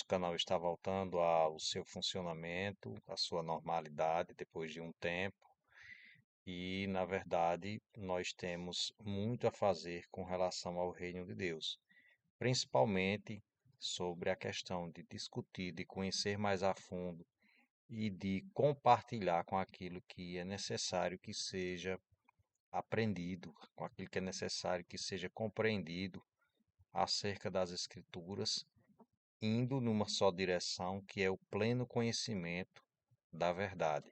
O canal está voltando ao seu funcionamento, à sua normalidade depois de um tempo. E, na verdade, nós temos muito a fazer com relação ao reino de Deus, principalmente sobre a questão de discutir, de conhecer mais a fundo e de compartilhar com aquilo que é necessário que seja aprendido, com aquilo que é necessário que seja compreendido acerca das Escrituras, indo numa só direção, que é o pleno conhecimento da verdade.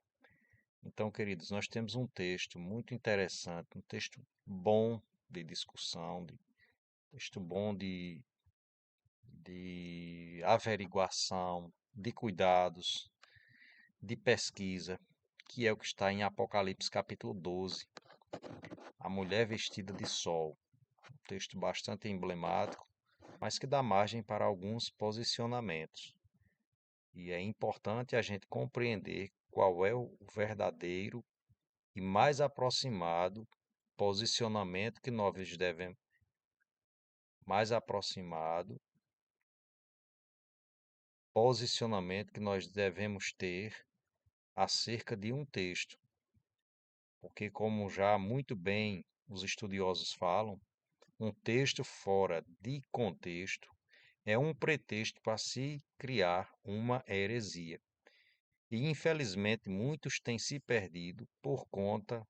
Então, queridos, nós temos um texto muito interessante, um texto bom de discussão, texto bom de averiguação, de cuidados, de pesquisa, que é o que está em Apocalipse capítulo 12, a mulher vestida de sol. Um texto bastante emblemático, mas que dá margem para alguns posicionamentos. E é importante a gente compreender qual é o verdadeiro e mais aproximado posicionamento que nós devemos, mais aproximado posicionamento que nós devemos ter acerca de um texto, porque como já muito bem os estudiosos falam, um texto fora de contexto é um pretexto para se criar uma heresia. E infelizmente muitos têm se perdido por conta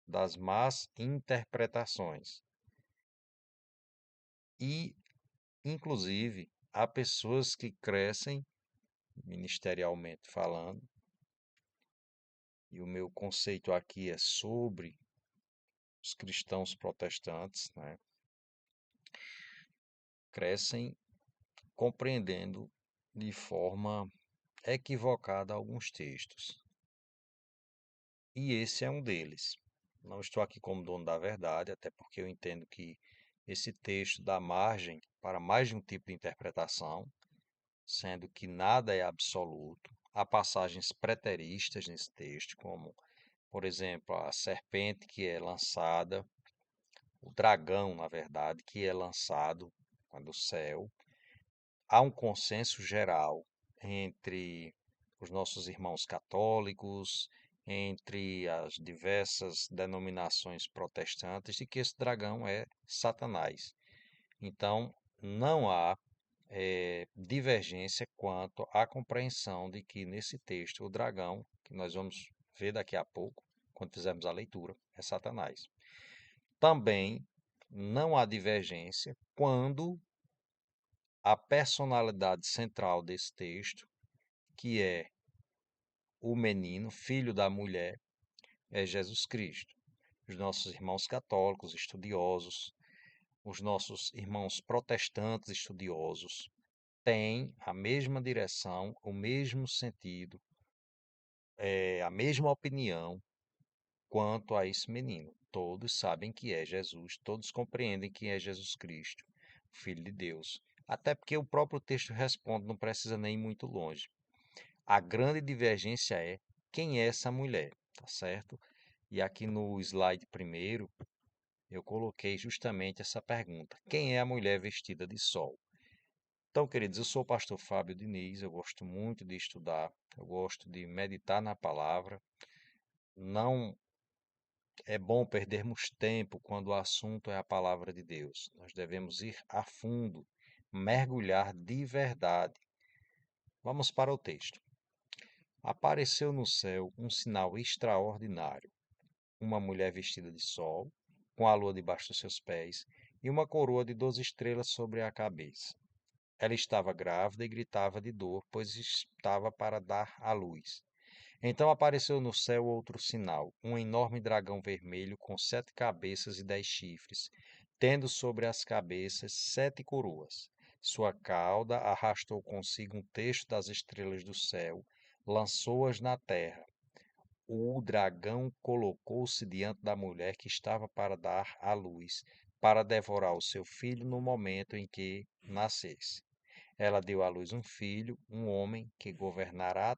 das más interpretações. E, inclusive, há pessoas que crescem, ministerialmente falando, e o meu conceito aqui é sobre os cristãos protestantes, né? Crescem compreendendo de forma equivocada alguns textos. E esse é um deles. Não estou aqui como dono da verdade, até porque eu entendo que esse texto dá margem para mais de um tipo de interpretação, sendo que nada é absoluto. Há passagens preteristas nesse texto, como, por exemplo, a serpente que é lançada, o dragão, na verdade, que é lançado do céu. Há um consenso geral entre os nossos irmãos católicos, entre as diversas denominações protestantes, de que esse dragão é Satanás. Então, não há divergência quanto à compreensão de que nesse texto o dragão, que nós vamos ver daqui a pouco, quando fizermos a leitura, é Satanás. Também não há divergência quando a personalidade central desse texto, que é o menino, filho da mulher, é Jesus Cristo. Os nossos irmãos católicos estudiosos, os nossos irmãos protestantes estudiosos, têm a mesma direção, o mesmo sentido, a mesma opinião quanto a esse menino. Todos sabem que é Jesus, todos compreendem que é Jesus Cristo, Filho de Deus. Até porque o próprio texto responde, não precisa nem ir muito longe. A grande divergência é quem é essa mulher, tá certo? E aqui no slide primeiro, eu coloquei justamente essa pergunta: quem é a mulher vestida de sol? Então, queridos, eu sou o pastor Fábio Diniz, eu gosto muito de estudar, eu gosto de meditar na palavra. Não é bom perdermos tempo quando o assunto é a palavra de Deus. Nós devemos ir a fundo, mergulhar de verdade. Vamos para o texto. Apareceu no céu um sinal extraordinário: uma mulher vestida de sol, com a lua debaixo dos seus pés e uma coroa de 12 estrelas sobre a cabeça. Ela estava grávida e gritava de dor, pois estava para dar à luz. Então apareceu no céu outro sinal, um enorme dragão vermelho com 7 cabeças e 10 chifres, tendo sobre as cabeças 7 coroas. Sua cauda arrastou consigo um terço das estrelas do céu, lançou-as na terra. O dragão colocou-se diante da mulher que estava para dar à luz, para devorar o seu filho no momento em que nascesse. Ela deu à luz um filho, um homem que governará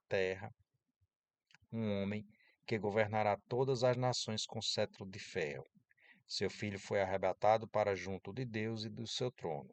todas as nações com cetro de ferro. Seu filho foi arrebatado para junto de Deus e do seu trono.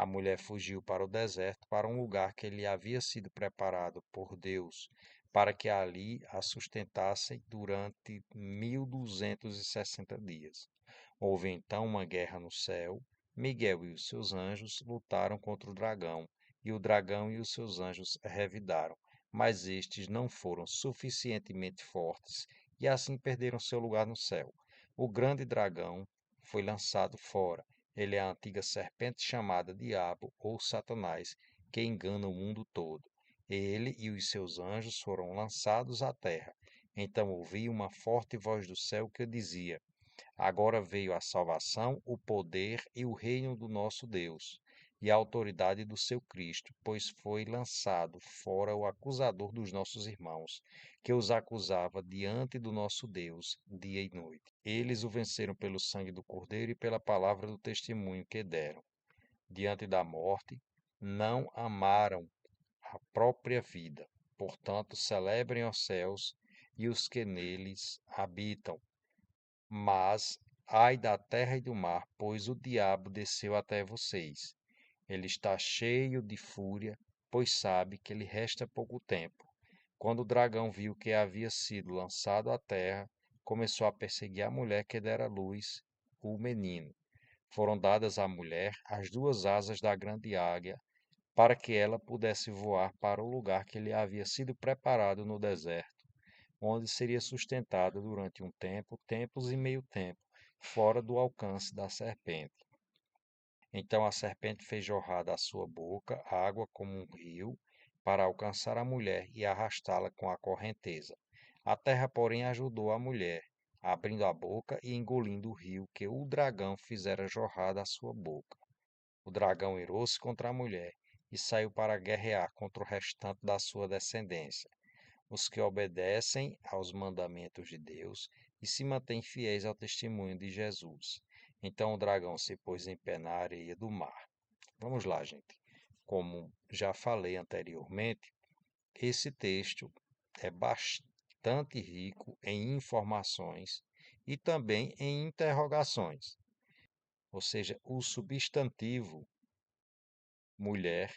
A mulher fugiu para o deserto, para um lugar que lhe havia sido preparado por Deus, para que ali a sustentassem durante 1260 dias. Houve então uma guerra no céu. Miguel e os seus anjos lutaram contra o dragão, e o dragão e os seus anjos revidaram, mas estes não foram suficientemente fortes e assim perderam seu lugar no céu. O grande dragão foi lançado fora. Ele é a antiga serpente chamada Diabo ou Satanás, que engana o mundo todo. Ele e os seus anjos foram lançados à terra. Então ouvi uma forte voz do céu que dizia: Agora veio a salvação, o poder e o reino do nosso Deus, e a autoridade do seu Cristo, pois foi lançado fora o acusador dos nossos irmãos, que os acusava diante do nosso Deus dia e noite. Eles o venceram pelo sangue do Cordeiro e pela palavra do testemunho que deram. Diante da morte, não amaram a própria vida. Portanto, celebrem os céus e os que neles habitam. Mas ai da terra e do mar, pois o diabo desceu até vocês. Ele está cheio de fúria, pois sabe que lhe resta pouco tempo. Quando o dragão viu que havia sido lançado à terra, começou a perseguir a mulher que dera luz, o menino. Foram dadas à mulher as duas asas da grande águia, para que ela pudesse voar para o lugar que lhe havia sido preparado no deserto, onde seria sustentada durante um tempo, tempos e meio tempo, fora do alcance da serpente. Então a serpente fez jorrar da sua boca água como um rio, para alcançar a mulher e arrastá-la com a correnteza. A terra, porém, ajudou a mulher, abrindo a boca e engolindo o rio que o dragão fizera jorrar da sua boca. O dragão irou-se contra a mulher e saiu para guerrear contra o restante da sua descendência, os que obedecem aos mandamentos de Deus e se mantêm fiéis ao testemunho de Jesus. Então o dragão se pôs em pé na areia do mar. Vamos lá, gente. Como já falei anteriormente, esse texto é bastante rico em informações e também em interrogações. Ou seja, o substantivo mulher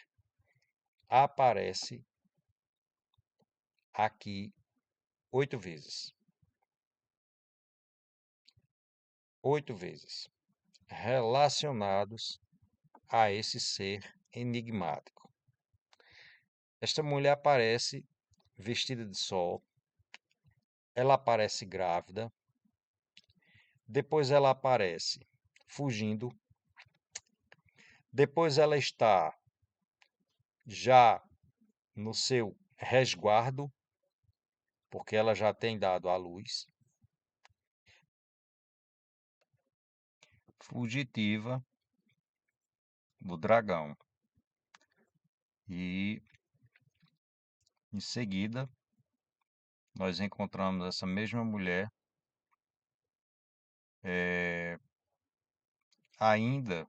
aparece aqui 8 vezes. 8 vezes. Relacionados a esse ser enigmático. Esta mulher aparece vestida de sol, ela aparece grávida, depois ela aparece fugindo, depois ela está já no seu resguardo, porque ela já tem dado à luz, fugitiva do dragão. E em seguida, nós encontramos essa mesma mulher ainda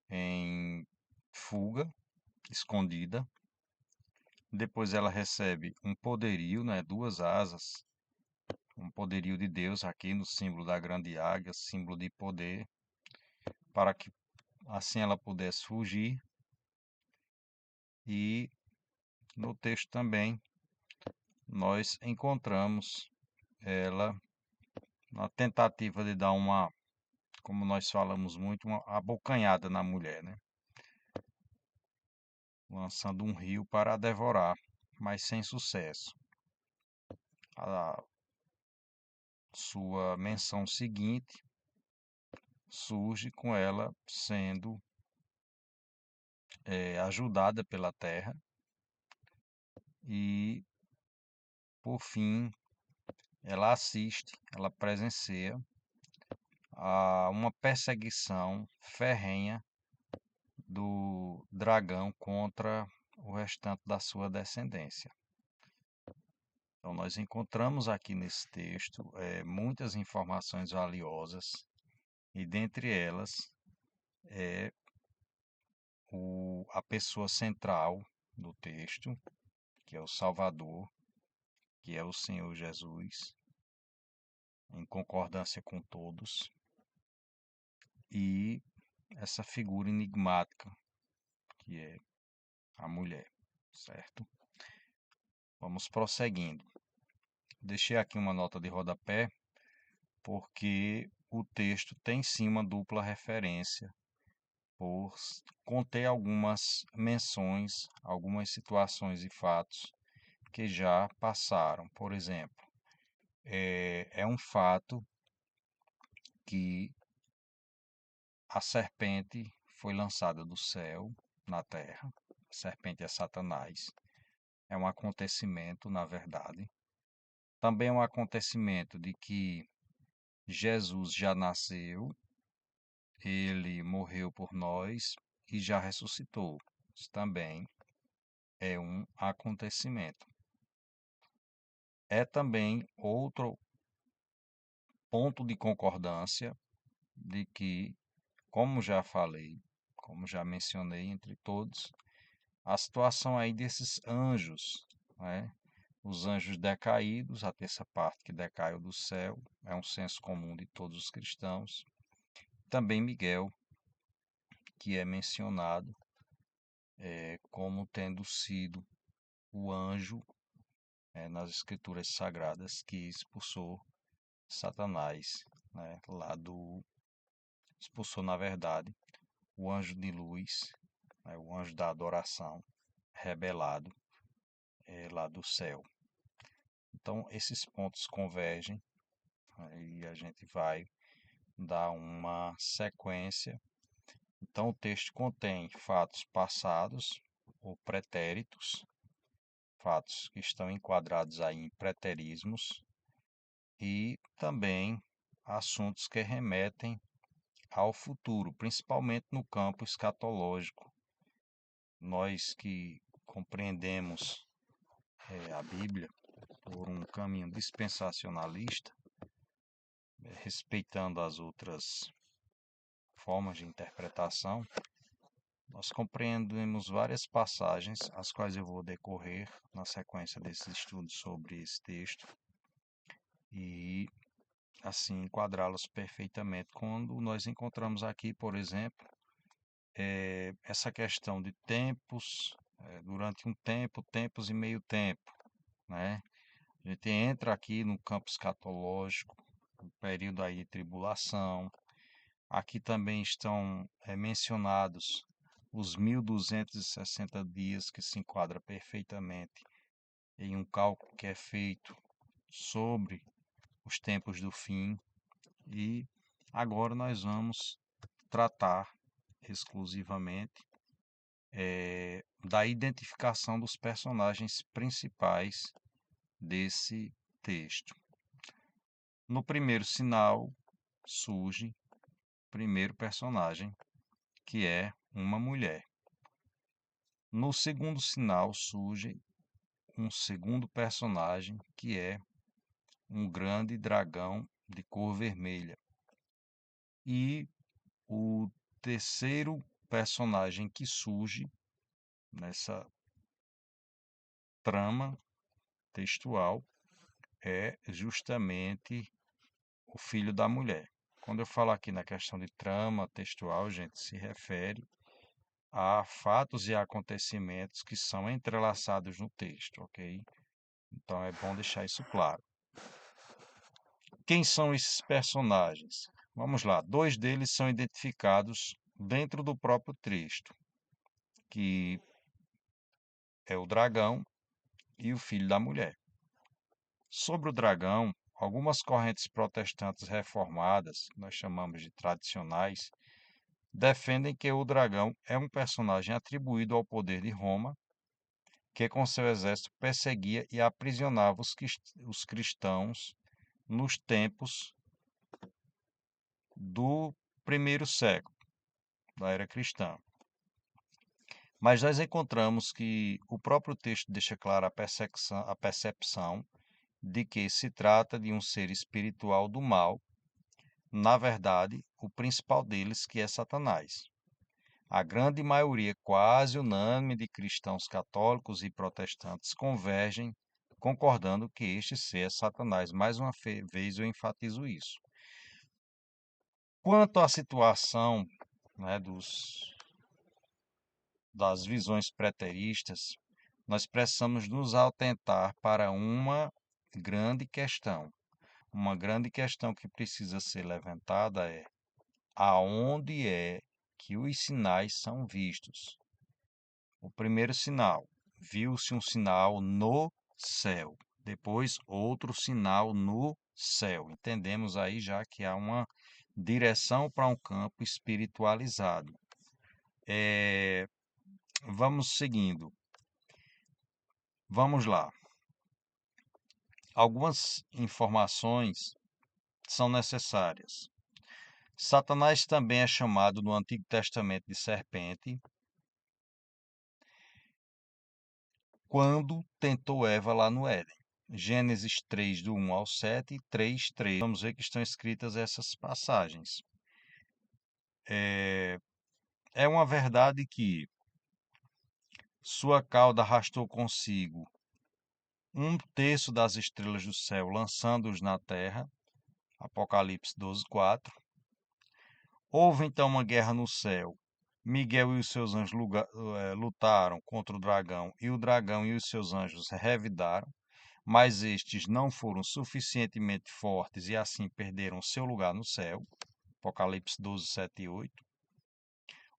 em fuga, escondida. Depois ela recebe um poderio, né, duas asas, um poderio de Deus aqui no símbolo da grande águia, símbolo de poder, para que assim ela pudesse fugir. E no texto também nós encontramos ela na tentativa de dar uma, como nós falamos muito, uma abocanhada na mulher, né? Lançando um rio para a devorar, mas sem sucesso. A sua menção seguinte surge com ela sendo ajudada pela terra e, por fim, ela assiste, ela presencia a uma perseguição ferrenha do dragão contra o restante da sua descendência. Então, nós encontramos aqui nesse texto muitas informações valiosas e, dentre elas, é a pessoa central do texto, que é o Salvador, que é o Senhor Jesus, em concordância com todos, e essa figura enigmática que é a mulher, certo? Vamos prosseguindo. Deixei aqui uma nota de rodapé porque o texto tem sim uma dupla referência por conter algumas menções, algumas situações e fatos que já passaram. Por exemplo, é um fato que a serpente foi lançada do céu na terra. A serpente é Satanás. É um acontecimento, na verdade. Também é um acontecimento de que Jesus já nasceu, ele morreu por nós e já ressuscitou. Isso também é um acontecimento. É também outro ponto de concordância de que, como já falei, como já mencionei entre todos, a situação aí desses anjos, né? Os anjos decaídos, a terça parte que decaiu do céu, é um senso comum de todos os cristãos. Também Miguel, que é mencionado como tendo sido o anjo nas escrituras sagradas que expulsou Satanás, né, expulsou na verdade o anjo de luz, né, o anjo da adoração, rebelado lá do céu. Então esses pontos convergem, né, e a gente vai dar uma sequência. Então o texto contém fatos passados ou pretéritos, fatos que estão enquadrados aí em preterismos e também assuntos que remetem ao futuro, principalmente no campo escatológico. Nós que compreendemos a Bíblia por um caminho dispensacionalista, respeitando as outras formas de interpretação, nós compreendemos várias passagens, as quais eu vou decorrer na sequência desses estudos sobre esse texto e assim enquadrá-los perfeitamente. Quando nós encontramos aqui, por exemplo, essa questão de tempos, durante um tempo, tempos e meio tempo, né? A gente entra aqui no campo escatológico, o período aí de tribulação. Aqui também estão mencionados os 1260 dias, que se enquadra perfeitamente em um cálculo que é feito sobre os tempos do fim. E agora nós vamos tratar exclusivamente da identificação dos personagens principais desse texto. No primeiro sinal surge o primeiro personagem, que é uma mulher. No segundo sinal surge um segundo personagem, que é um grande dragão de cor vermelha. E o terceiro personagem que surge nessa trama textual é justamente o filho da mulher. Quando eu falo aqui na questão de trama textual, gente, se refere a fatos e acontecimentos que são entrelaçados no texto, ok? Então é bom deixar isso claro. Quem são esses personagens? Vamos lá, dois deles são identificados dentro do próprio texto, que é o dragão e o filho da mulher. Sobre o dragão, algumas correntes protestantes reformadas, que nós chamamos de tradicionais, defendem que o dragão é um personagem atribuído ao poder de Roma, que com seu exército perseguia e aprisionava os cristãos nos tempos do primeiro século da era cristã. Mas nós encontramos que o próprio texto deixa clara a percepção de que se trata de um ser espiritual do mal, na verdade, o principal deles, que é Satanás. A grande maioria, quase unânime, de cristãos católicos e protestantes convergem, concordando que este ser é Satanás. Mais uma vez eu enfatizo isso. Quanto à situação né, das visões preteristas, nós precisamos nos atentar para uma grande questão. Uma grande questão que precisa ser levantada é: aonde é que os sinais são vistos? O primeiro sinal, viu-se um sinal no céu. Depois, outro sinal no céu. Entendemos aí já que há uma direção para um campo espiritualizado. Vamos seguindo. Vamos lá. Algumas informações são necessárias. Satanás também é chamado no Antigo Testamento de serpente quando tentou Eva lá no Éden. Gênesis 3, do 1 ao 7, 3, 3. Vamos ver que estão escritas essas passagens. É uma verdade que sua cauda arrastou consigo um terço das estrelas do céu, lançando-os na terra. Apocalipse 12, 4. Houve então uma guerra no céu. Miguel e os seus anjos lutaram contra o dragão, e o dragão e os seus anjos revidaram, mas estes não foram suficientemente fortes e assim perderam seu lugar no céu. Apocalipse 12, 7 e 8.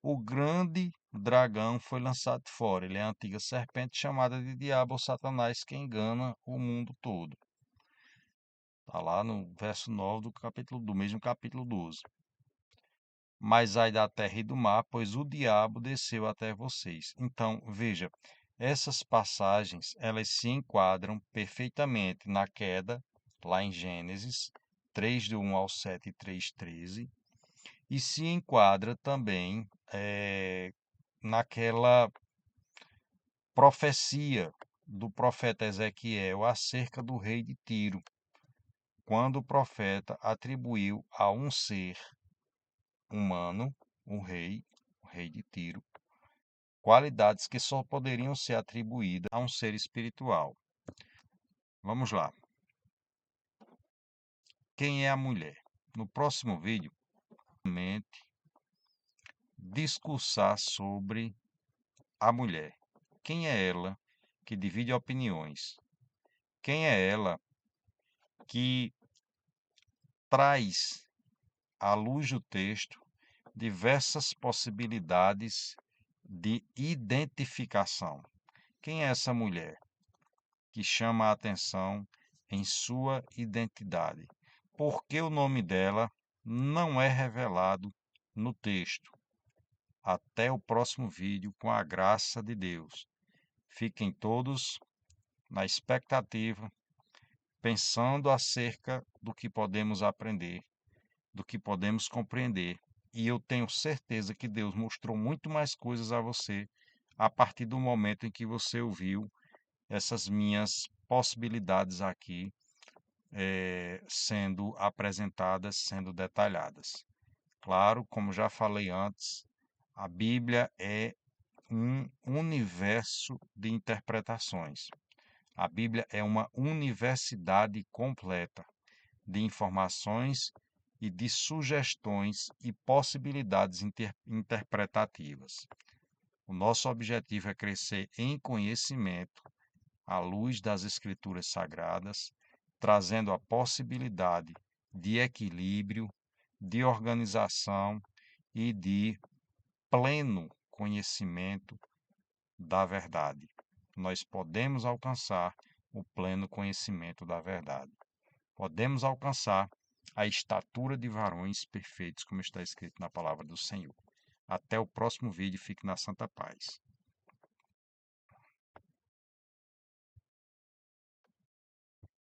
O grande dragão foi lançado fora. Ele é a antiga serpente chamada de diabo ou Satanás, que engana o mundo todo. Está lá no verso 9 do mesmo capítulo 12. Mas ai da terra e do mar, pois o diabo desceu até vocês. Então, veja, essas passagens, elas se enquadram perfeitamente na queda, lá em Gênesis 3, do 1 ao 7 e 3, 13, e se enquadra também naquela profecia do profeta Ezequiel acerca do rei de Tiro, quando o profeta atribuiu a um ser humano, o rei de Tiro, qualidades que só poderiam ser atribuídas a um ser espiritual. Vamos lá. Quem é a mulher? No próximo vídeo, discursar sobre a mulher. Quem é ela que divide opiniões? Quem é ela que traz à luz do texto diversas possibilidades de identificação? Quem é essa mulher que chama a atenção em sua identidade? Por que o nome dela não é revelado no texto? Até o próximo vídeo, com a graça de Deus. Fiquem todos na expectativa, pensando acerca do que podemos aprender, do que podemos compreender. E eu tenho certeza que Deus mostrou muito mais coisas a você a partir do momento em que você ouviu essas minhas possibilidades aqui sendo apresentadas, sendo detalhadas. Claro, como já falei antes, a Bíblia é um universo de interpretações. A Bíblia é uma universidade completa de informações e de sugestões e possibilidades interpretativas. O nosso objetivo é crescer em conhecimento à luz das Escrituras Sagradas, trazendo a possibilidade de equilíbrio, de organização e de pleno conhecimento da verdade. Nós podemos alcançar o pleno conhecimento da verdade. Podemos alcançar a estatura de varões perfeitos, como está escrito na palavra do Senhor. Até o próximo vídeo. Fique na santa paz.